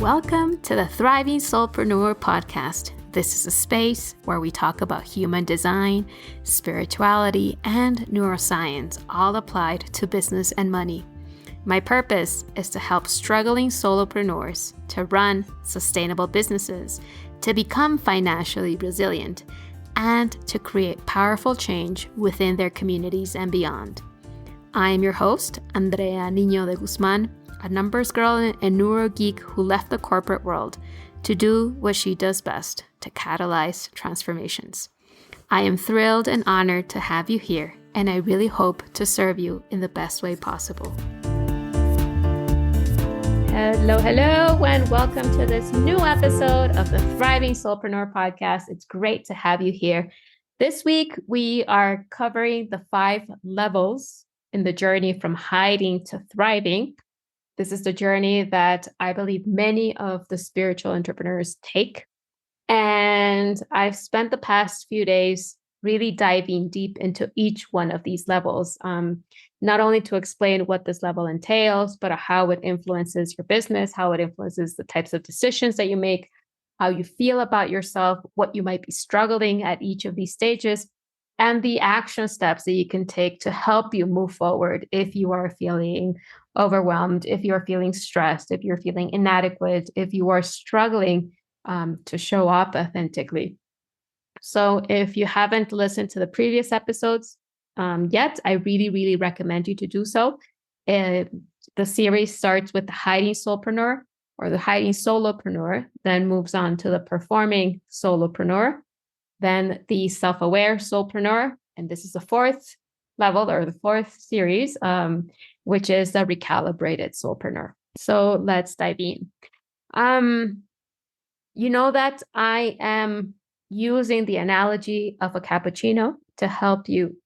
Welcome to the Thriving Soulpreneur podcast. This is a space where we talk about human design, spirituality, and neuroscience, all applied to business and money. My purpose is to help struggling solopreneurs to run sustainable businesses, to become financially resilient, and to create powerful change within their communities and beyond. I am your host, Andrea Niño de Guzman, a numbers girl and neuro geek who left the corporate world to do what she does best, to catalyze transformations. I am thrilled and honored to have you here, and I really hope to serve you in the best way possible. Hello, and welcome to this new episode of the Thriving Soulpreneur podcast. It's great to have you here. This week, we are covering the 5 levels in the journey from hiding to thriving. This is the journey that I believe many of the spiritual entrepreneurs take. And I've spent the past few days really diving deep into each one of these levels, not only to explain what this level entails, but how it influences your business, how it influences the types of decisions that you make, how you feel about yourself, what you might be struggling at each of these stages, and the action steps that you can take to help you move forward if you are feeling overwhelmed, if you're feeling stressed, if you're feeling inadequate, if you are struggling to show up authentically. So if you haven't listened to the previous episodes yet, I really recommend you to do so. The series starts with the hiding soulpreneur or the hiding solopreneur, then moves on to the performing solopreneur, then the self-aware soulpreneur, and this is the 4th level or the 4th series, which is the recalibrated soulpreneur. So let's dive in. You know that I am using the analogy of a cappuccino to help you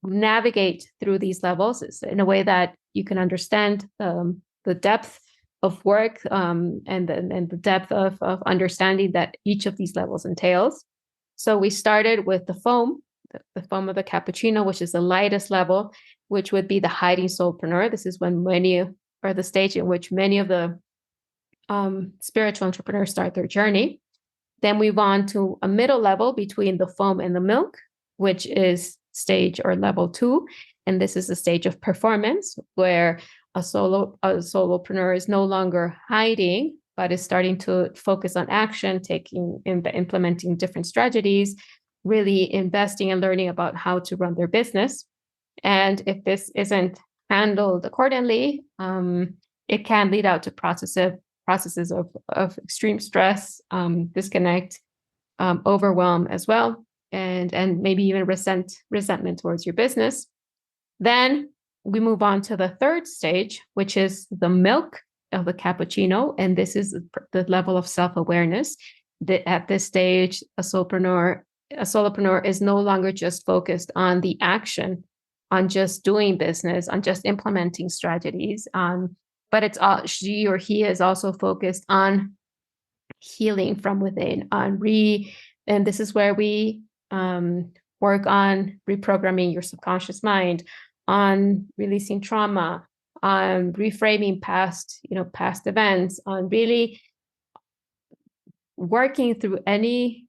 navigate through these levels in a way that you can understand the depth of work and the depth of understanding that each of these levels entails. So we started with the foam of the cappuccino, which is the lightest level, which would be the hiding soulpreneur. This is when the stage in which many of the spiritual entrepreneurs start their journey. Then we move on to a middle level between the foam and the milk, which is stage or level 2. And this is the stage of performance, where a solopreneur is no longer hiding, but is starting to focus on action, implementing different strategies, really investing and learning about how to run their business. And if this isn't handled accordingly, it can lead out to processes of extreme stress, disconnect, overwhelm as well, and maybe even resentment towards your business. Then we move on to the 3rd stage, which is the milk of the cappuccino, and this is the level of self-awareness. At this stage, a solopreneur is no longer just focused on the action, on just doing business, on just implementing strategies, but she or he is also focused on healing from within, and this is where we work on reprogramming your subconscious mind, on releasing trauma, on reframing past events, on really working through any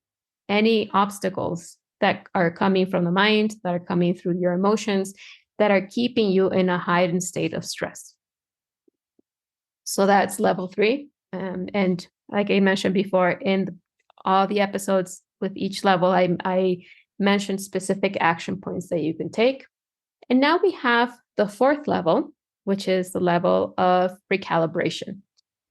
obstacles that are coming from the mind, that are coming through your emotions, that are keeping you in a heightened state of stress. So that's level 3. And like I mentioned before, in all the episodes with each level, I mentioned specific action points that you can take. And now we have the 4th level, which is the level of recalibration.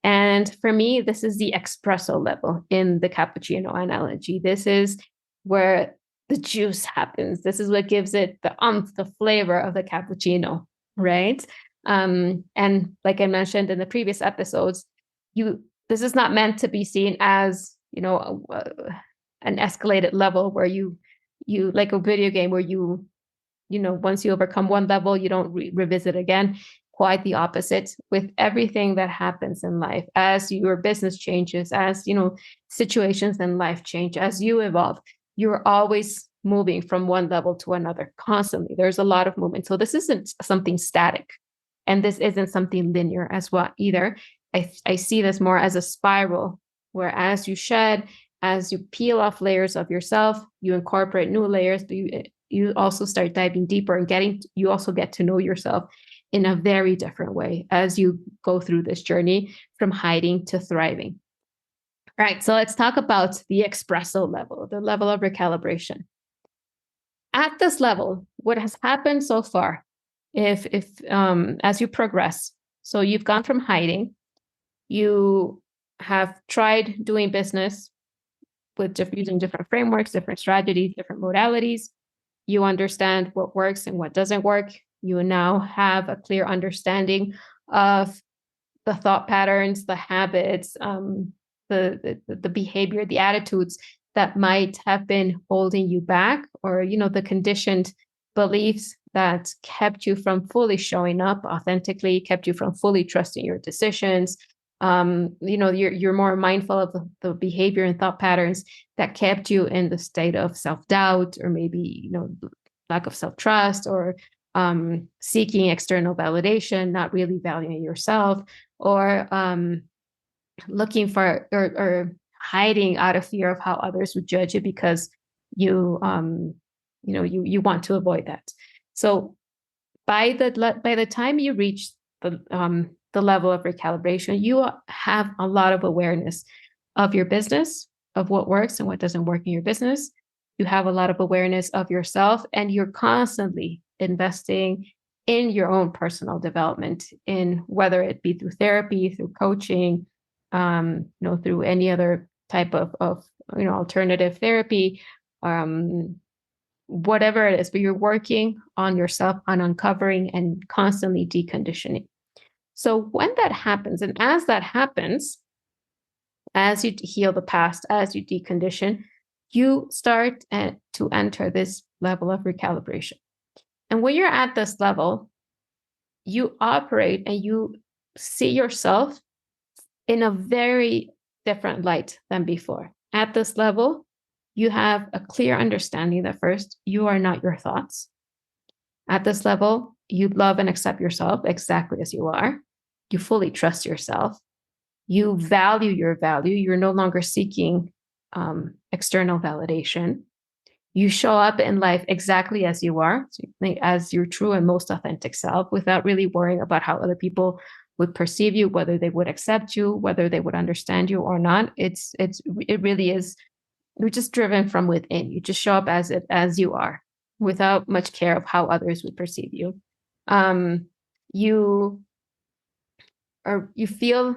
And for me, this is the espresso level in the cappuccino analogy. This is where the juice happens. This is what gives it the flavor of the cappuccino, right? And like I mentioned in the previous episodes, this is not meant to be seen as, an escalated level where you like a video game where once you overcome one level, you don't revisit again. Quite the opposite. With everything that happens in life, as your business changes, as situations in life change, as you evolve, you're always moving from one level to another constantly. There's a lot of movement. So this isn't something static, and this isn't something linear as well either. I see this more as a spiral, where as you shed, as you peel off layers of yourself, you incorporate new layers, but you also start diving deeper and you also get to know yourself in a very different way as you go through this journey from hiding to thriving. All right, so let's talk about the espresso level, the level of recalibration. At this level, what has happened so far, if as you progress, so you've gone from hiding, you have tried doing business with using different frameworks, different strategies, different modalities. You understand what works and what doesn't work. You now have a clear understanding of the thought patterns, the habits, the behavior, the attitudes that might have been holding you back, or the conditioned beliefs that kept you from fully showing up authentically, kept you from fully trusting your decisions. You're more mindful of the behavior and thought patterns that kept you in the state of self-doubt, or maybe lack of self-trust, or seeking external validation, not really valuing yourself, or looking for or hiding out of fear of how others would judge you, because you want to avoid that. So by the time you reach the level of recalibration, you have a lot of awareness of your business, of what works and what doesn't work in your business. You have a lot of awareness of yourself, and you're constantly investing in your own personal development, in whether it be through therapy, through coaching, through any other type of alternative therapy, whatever it is, but you're working on yourself, on uncovering and constantly deconditioning. So when that happens, and as that happens, as you heal the past, as you decondition, you start to enter this level of recalibration. And when you're at this level, you operate and you see yourself in a very different light than before. At this level, you have a clear understanding that first, you are not your thoughts. At this level, you love and accept yourself exactly as you are. You fully trust yourself. You value your value. You're no longer seeking external validation. You show up in life exactly as you are, as your true and most authentic self, without really worrying about how other people would perceive you, whether they would accept you, whether they would understand you or not. It really is. You're just driven from within. You just show up as you are, without much care of how others would perceive you. You feel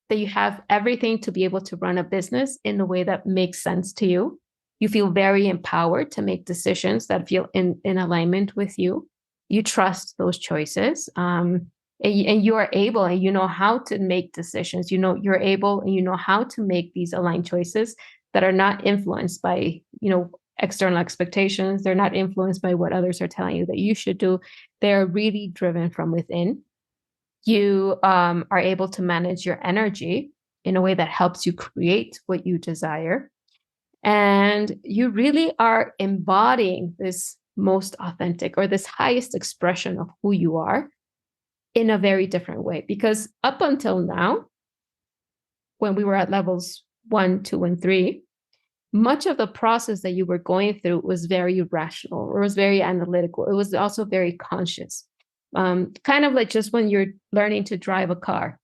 that you have everything to be able to run a business in a way that makes sense to you. You feel very empowered to make decisions that feel in alignment with you. You trust those choices. And you are able, and you know how to make decisions. You're able, and you know how to make these aligned choices that are not influenced by, external expectations. They're not influenced by what others are telling you that you should do. They're really driven from within. You are able to manage your energy in a way that helps you create what you desire. And you really are embodying this most authentic, or this highest expression of who you are, in a very different way. Because up until now, when we were at levels 1, 2, and 3, much of the process that you were going through was very rational, or was very analytical. It was also very conscious. Kind of like just when you're learning to drive a car,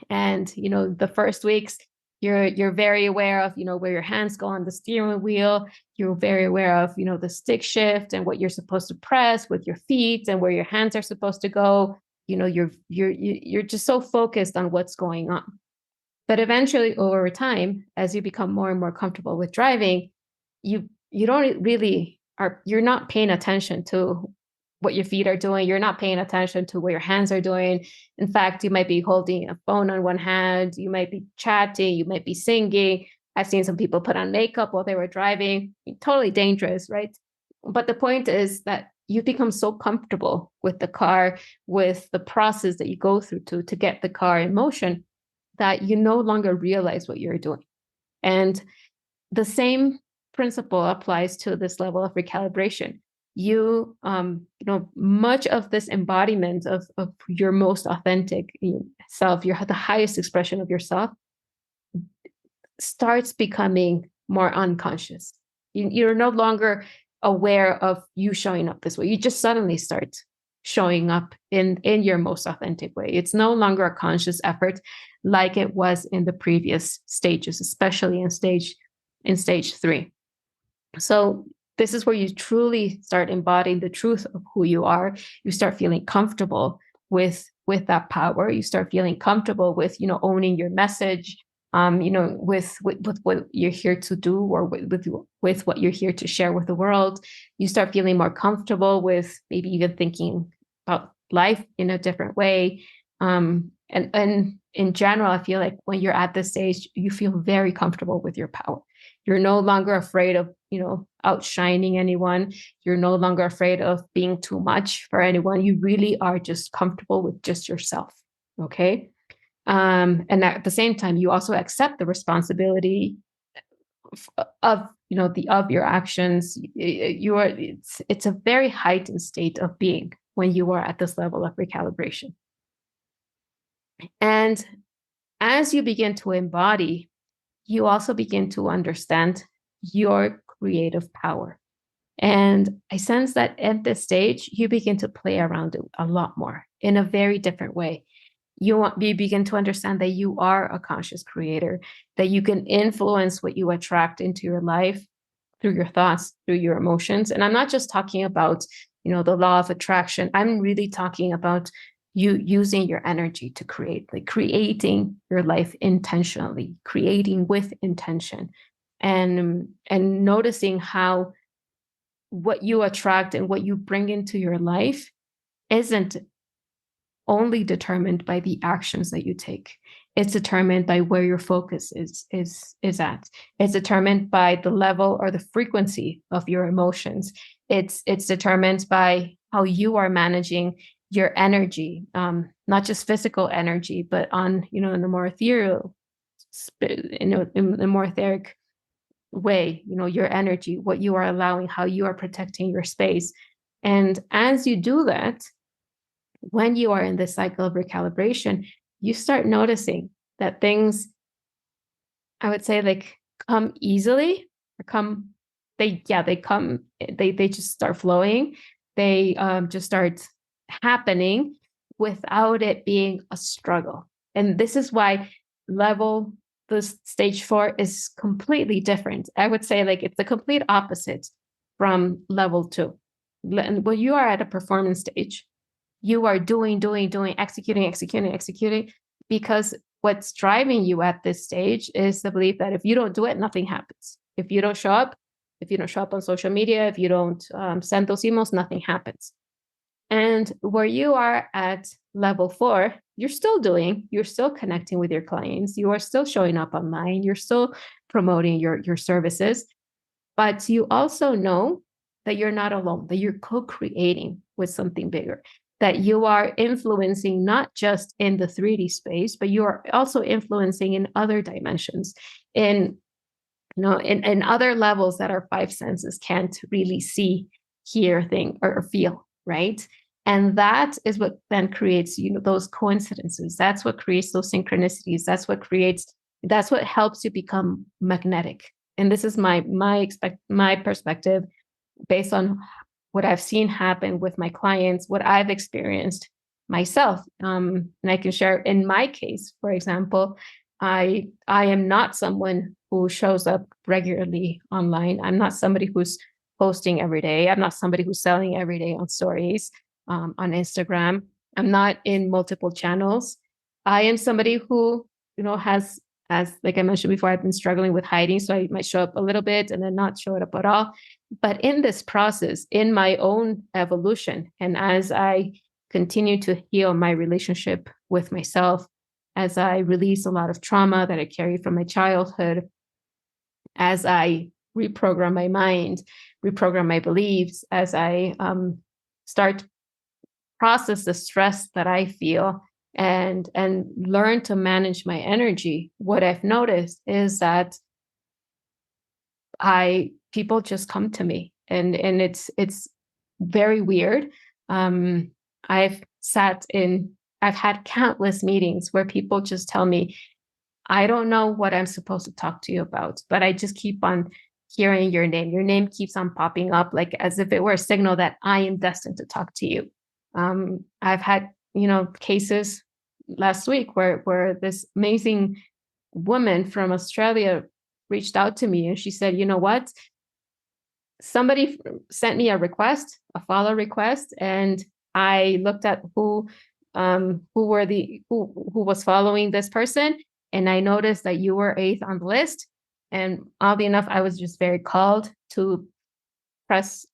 and the first weeks, you're very aware of where your hands go on the steering wheel. You're very aware of the stick shift and what you're supposed to press with your feet, and where your hands are supposed to go. You're just so focused on what's going on. But eventually, over time, as you become more and more comfortable with driving, you don't really you're not paying attention to what your feet are doing. You're not paying attention to what your hands are doing. In fact, you might be holding a phone on one hand. You might be chatting. You might be singing. I've seen some people put on makeup while they were driving. Totally dangerous, right? But the point is that you become so comfortable with the car, with the process that you go through to get the car in motion, that you no longer realize what you're doing. And the same principle applies to this level of recalibration. Much of this embodiment of your most authentic self, the highest expression of yourself, starts becoming more unconscious. You're no longer aware of you showing up this way. You just suddenly start showing up in your most authentic way. It's no longer a conscious effort like it was in the previous stages, especially in stage 3. So this is where you truly start embodying the truth of who you are. You start feeling comfortable with that power. You start feeling comfortable with, owning your message, with what you're here to do, or with what you're here to share with the world. You start feeling more comfortable with maybe even thinking about life in a different way. And in general, I feel like when you're at this stage, you feel very comfortable with your power. You're no longer afraid of, outshining anyone. You're no longer afraid of being too much for anyone. You really are just comfortable with just yourself. Okay. And at the same time, you also accept the responsibility of, of your actions. It's a very heightened state of being when you are at this level of recalibration. And as you begin to embody, you also begin to understand your creative power. And I sense that at this stage, you begin to play around it a lot more in a very different way. You begin to understand that you are a conscious creator, that you can influence what you attract into your life through your thoughts, through your emotions. And I'm not just talking about, the law of attraction. I'm really talking about you using your energy to create, like creating your life intentionally, creating with intention, and noticing how what you attract and what you bring into your life isn't only determined by the actions that you take. It's determined by where your focus is at. It's determined by the level or the frequency of your emotions. It's determined by how you are managing your energy, not just physical energy, but on, in the more ethereal, in the more etheric way, your energy, what you are allowing, how you are protecting your space. And as you do that, when you are in this cycle of recalibration, you start noticing that things, I would say, like come easily, or they just start flowing. They just start happening without it being a struggle. And this is why the stage 4 is completely different. I would say like it's the complete opposite from level 2. And when you are at a performance stage, you are doing, executing, because what's driving you at this stage is the belief that if you don't do it, nothing happens. If you don't show up on social media, if you don't send those emails, nothing happens. And where you are at level 4, you're still connecting with your clients. You are still showing up online. You're still promoting your services, but you also know that you're not alone, that you're co-creating with something bigger, that you are influencing not just in the 3D space, but you are also influencing in other dimensions, in other levels that our 5 senses can't really see, hear, think, or feel, right? And that is what then creates, those coincidences. That's what creates those synchronicities. That's what helps you become magnetic. And this is my perspective based on what I've seen happen with my clients, what I've experienced myself. And I can share in my case, for example, I am not someone who shows up regularly online. I'm not somebody who's posting every day. I'm not somebody who's selling every day on stories, on Instagram. I'm not in multiple channels. I am somebody who, has, as like I mentioned before, I've been struggling with hiding. So I might show up a little bit and then not show it up at all. But in this process, in my own evolution, and as I continue to heal my relationship with myself, as I release a lot of trauma that I carry from my childhood, as I reprogram my mind, reprogram my beliefs, as I start process the stress that I feel and learn to manage my energy, what I've noticed is that people just come to me, and it's very weird. I've sat in I've had countless meetings where people just tell me, I don't know what I'm supposed to talk to you about, but I just keep on hearing your name. Your name keeps on popping up, like as if it were a signal that I am destined to talk to you. I've had, cases last week where this amazing woman from Australia reached out to me and she said, you know what? Somebody sent me a follow request, and I looked at who was following this person, and I noticed that you were eighth on the list. And oddly enough, I was just very called to press,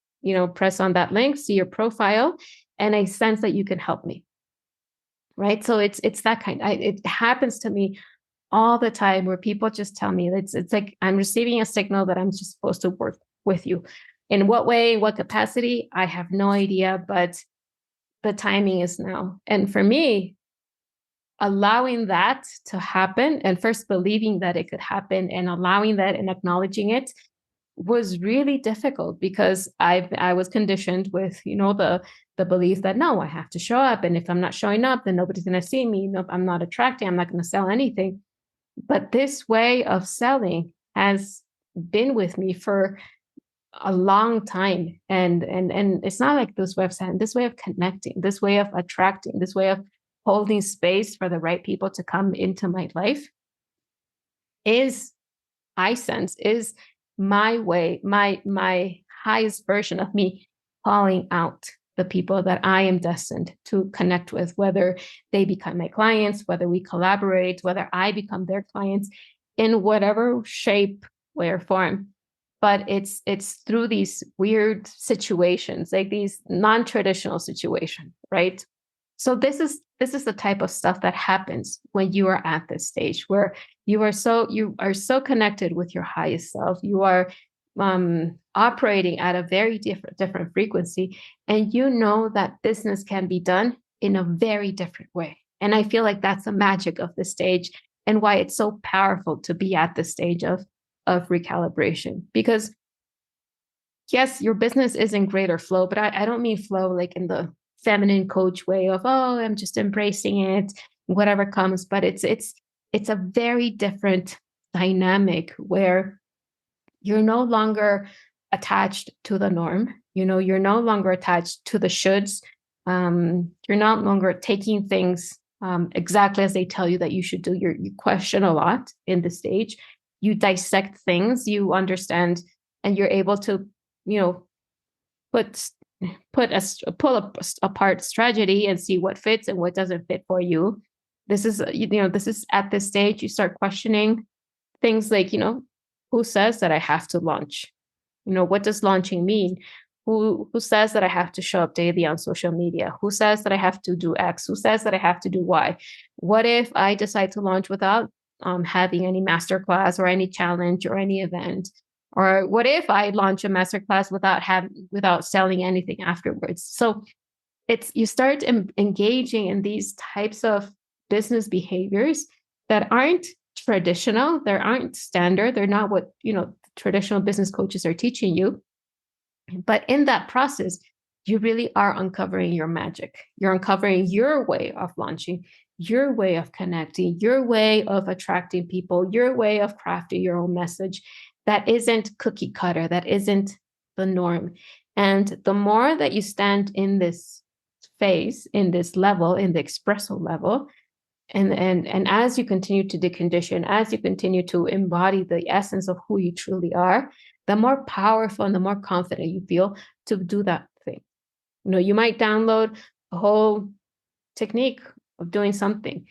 press on that link, see your profile, and I sense that you can help me. Right. So it's that kind. It happens to me all the time where people just tell me it's like I'm receiving a signal that I'm just supposed to work with you. In what way, what capacity, I have no idea, but the timing is now. And for me, allowing that to happen and first believing that it could happen and allowing that and acknowledging it was really difficult because I was conditioned with, the belief that no, I have to show up. And if I'm not showing up, then nobody's going to see me. Nope, I'm not attracting, I'm not going to sell anything. But this way of selling has been with me for a long time. And it's not like this way of selling, this way of connecting, this way of attracting, this way of holding space for the right people to come into my life is, I sense, is my way, my highest version of me calling out the people that I am destined to connect with, whether they become my clients, whether we collaborate, whether I become their clients in whatever shape, way, or form. But it's through these weird situations, like these non-traditional situations, right? So this is the type of stuff that happens when you are at this stage where you are so connected with your highest self. You are operating at a very different frequency, and you know that business can be done in a very different way. And I feel like that's the magic of the stage and why it's so powerful to be at the stage of recalibration. Because yes, your business is in greater flow, but I don't mean flow like in the feminine coach way of, oh, I'm just embracing it, whatever comes. But it's a very different dynamic where you're no longer attached to the norm. You're no longer attached to the shoulds. You're no longer taking things exactly as they tell you that you should do. You question a lot in the stage. You dissect things, you understand, and you're able to, pull apart strategy and see what fits and what doesn't fit for you. This is at this stage you start questioning things like, who says that I have to launch? What does launching mean? Who says that I have to show up daily on social media? Who says that I have to do X? Who says that I have to do Y? What if I decide to launch without having any masterclass or any challenge or any event? Or what if I launch a masterclass without selling anything afterwards? So you start engaging in these types of business behaviors that aren't traditional, they aren't standard, they're not what traditional business coaches are teaching you. But in that process, you really are uncovering your magic. You're uncovering your way of launching, your way of connecting, your way of attracting people, your way of crafting your own message that isn't cookie cutter, that isn't the norm. And the more that you stand in this phase, in this level, in the espresso level, and as you continue to decondition, as you continue to embody the essence of who you truly are, the more powerful and the more confident you feel to do that thing. You might download a whole technique of doing something,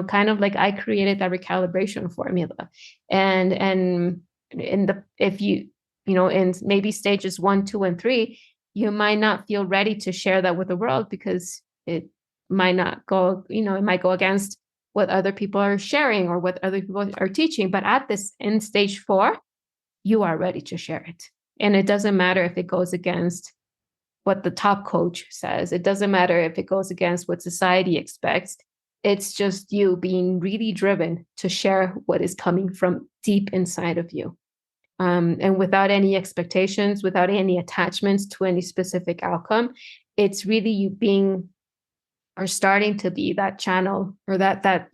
kind of like I created that recalibration formula. And if you, in maybe stages 1, 2, and 3, you might not feel ready to share that with the world because it might not go, it might go against what other people are sharing or what other people are teaching. But at this in stage 4, you are ready to share it. And it doesn't matter if it goes against what the top coach says. It doesn't matter if it goes against what society expects. It's just you being really driven to share what is coming from deep inside of you. And without any expectations, without any attachments to any specific outcome. It's really you being are starting to be that channel, or that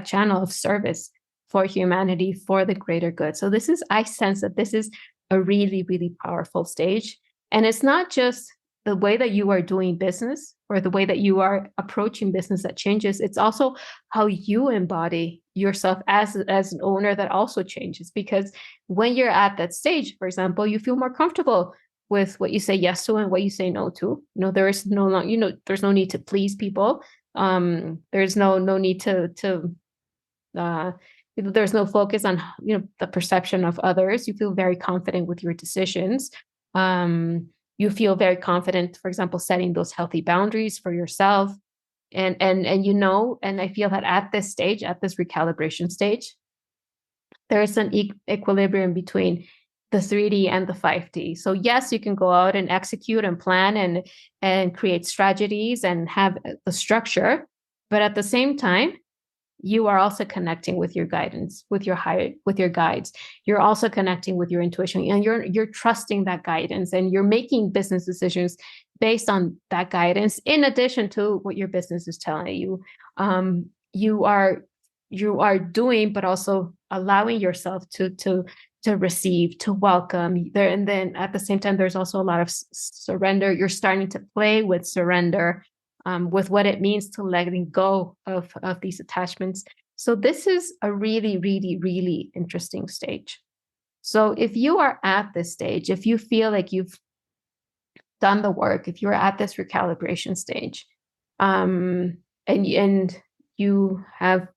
channel of service for humanity, for the greater good. So I sense that this is a really, really powerful stage. And it's not just the way that you are doing business or the way that you are approaching business that changes. It's also how you embody yourself as an owner that also changes. Because when you're at that stage, for example, you feel more comfortable with what you say yes to and what you say no to. There is there's no need to please people. There's no need to there's no focus on the perception of others. You feel very confident with your decisions. You feel very confident, for example, setting those healthy boundaries for yourself. And I feel that at this stage, at this recalibration stage, there is an equilibrium between the 3D and the 5D. So yes, you can go out and execute and plan and create strategies and have the structure, but at the same time, you are also connecting with your guidance, with your guides. You're also connecting with your intuition, and you're trusting that guidance, and you're making business decisions based on that guidance. In addition to what your business is telling you, you are doing, but also allowing yourself to receive, to welcome there. And then at the same time, there's also a lot of surrender. You're starting to play with surrender, with what it means to letting go of these attachments. So this is a really, really, really interesting stage. So if you are at this stage, if you feel like you've done the work, if you're at this recalibration stage, and you have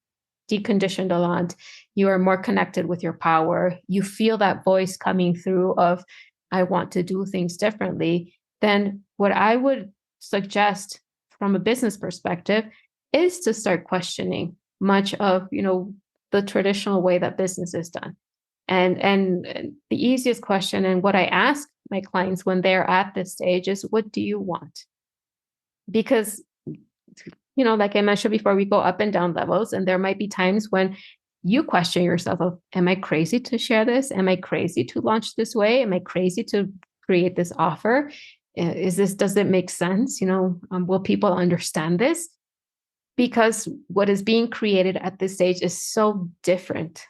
deconditioned a lot, you are more connected with your power, you feel that voice coming through of, I want to do things differently, then what I would suggest from a business perspective is to start questioning much of the traditional way that business is done. And the easiest question, and what I ask my clients when they're at this stage, is, what do you want? Because like I mentioned before, we go up and down levels, and there might be times when you question yourself of, am I crazy to share this? Am I crazy to launch this way? Am I crazy to create this offer? Does it make sense? Will people understand this? Because what is being created at this stage is so different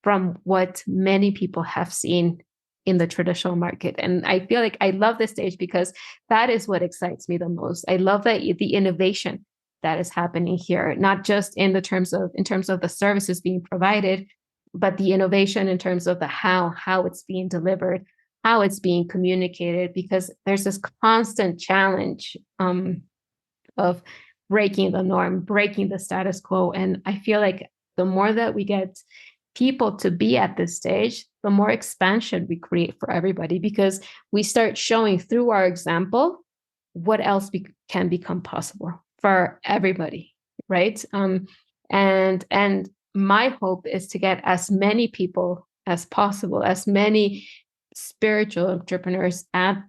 from what many people have seen in the traditional market. And I feel like I love this stage because that is what excites me the most. I love that the innovation that is happening here, not just in terms of the services being provided, but the innovation in terms of the how it's being delivered, how it's being communicated, because there's this constant challenge of breaking the norm, breaking the status quo. And I feel like the more that we get people to be at this stage, the more expansion we create for everybody, because we start showing through our example what else can become possible for everybody, right? And my hope is to get as many people as possible, as many spiritual entrepreneurs to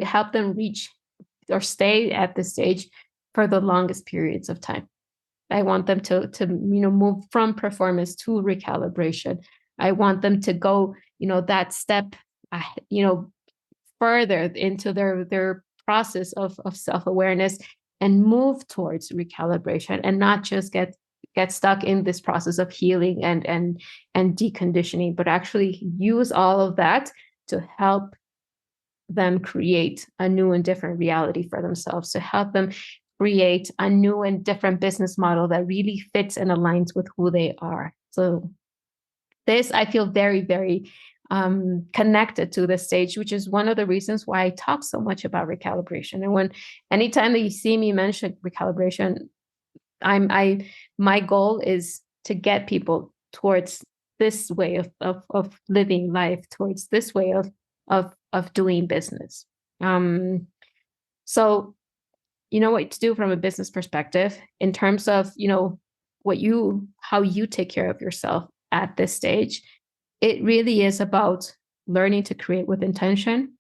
help them reach or stay at this stage for the longest periods of time. I want them to move from performance to recalibration. I want them to go that step further into their process of self-awareness and move towards recalibration, and not just get stuck in this process of healing and deconditioning, but actually use all of that to help them create a new and different reality for themselves, to help them create a new and different business model that really fits and aligns with who they are. So I feel very, very connected to this stage, which is one of the reasons why I talk so much about recalibration. And anytime that you see me mention recalibration, my goal is to get people towards this way of living life, towards this way of doing business. So what to do from a business perspective in terms of how you take care of yourself at this stage. It really is about learning to create with intention,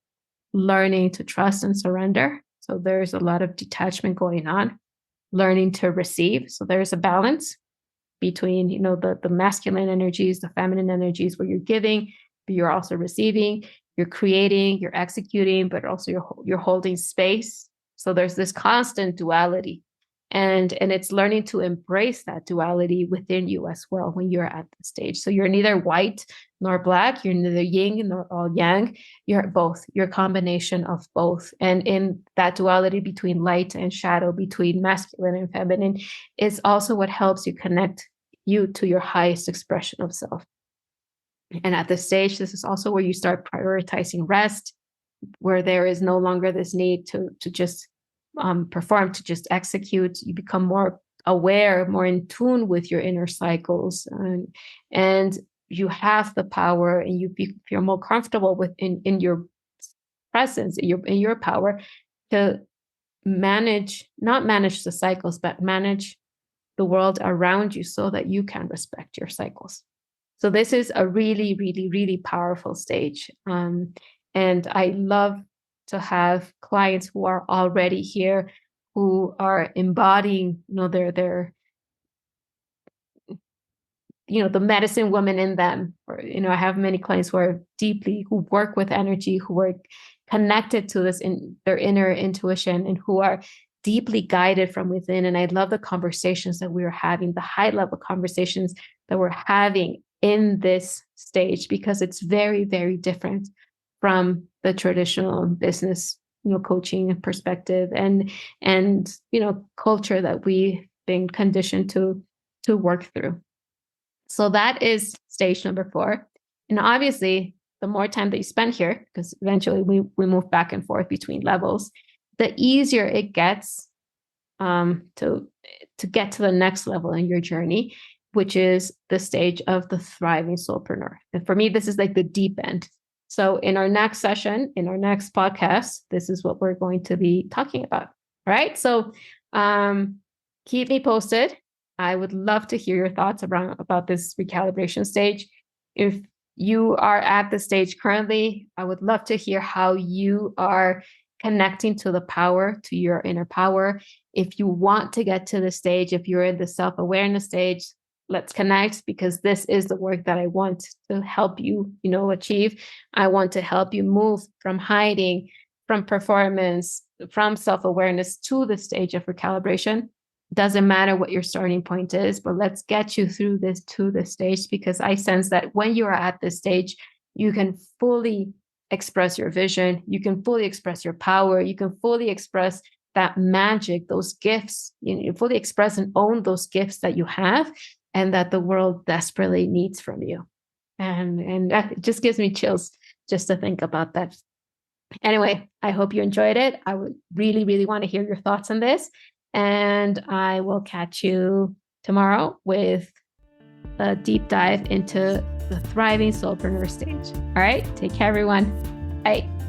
learning to trust and surrender. So there's a lot of detachment going on, learning to receive. So there's a balance between, the masculine energies, the feminine energies, where you're giving, but you're also receiving, you're creating, you're executing, but also you're holding space. So there's this constant duality. And it's learning to embrace that duality within you as well when you're at the stage. So you're neither white nor black, you're neither yin nor all yang, you're both, you're a combination of both. And in that duality between light and shadow, between masculine and feminine, is also what helps you connect you to your highest expression of self. And at this stage, this is also where you start prioritizing rest, where there is no longer this need to just perform, to just execute. You become more aware, more in tune with your inner cycles, and you have the power, and you feel more comfortable in your presence, in your power to not manage the cycles, but manage the world around you so that you can respect your cycles. So this is a really, really, really powerful stage. And I love to have clients who are already here, who are embodying, their the medicine woman in them. Or, I have many clients who work with energy, who are connected to this in their inner intuition, and who are deeply guided from within. And I love the conversations that we're having, the high level conversations that we're having in this stage, because it's very, very different from the traditional business, coaching perspective and culture that we've been conditioned to work through. So that is stage number 4. And obviously, the more time that you spend here, because eventually we move back and forth between levels, the easier it gets to get to the next level in your journey, which is the stage of the thriving soulpreneur. And for me, this is like the deep end. So in our next session, in our next podcast, this is what we're going to be talking about. All right. So keep me posted. I would love to hear your thoughts about this recalibration stage. If you are at the stage currently, I would love to hear how you are connecting to the power, to your inner power. If you want to get to the stage, if you're in the self-awareness stage, let's connect, because this is the work that I want to help you, achieve. I want to help you move from hiding, from performance, from self-awareness to the stage of recalibration. Doesn't matter what your starting point is, but let's get you through this to this stage, because I sense that when you are at this stage, you can fully express your vision, you can fully express your power, you can fully express that magic, those gifts, you fully express and own those gifts that you have and that the world desperately needs from you. And that just gives me chills just to think about that. Anyway, I hope you enjoyed it. I would really, really want to hear your thoughts on this. And I will catch you tomorrow with a deep dive into the thriving soulpreneur stage. All right. Take care, everyone. Bye.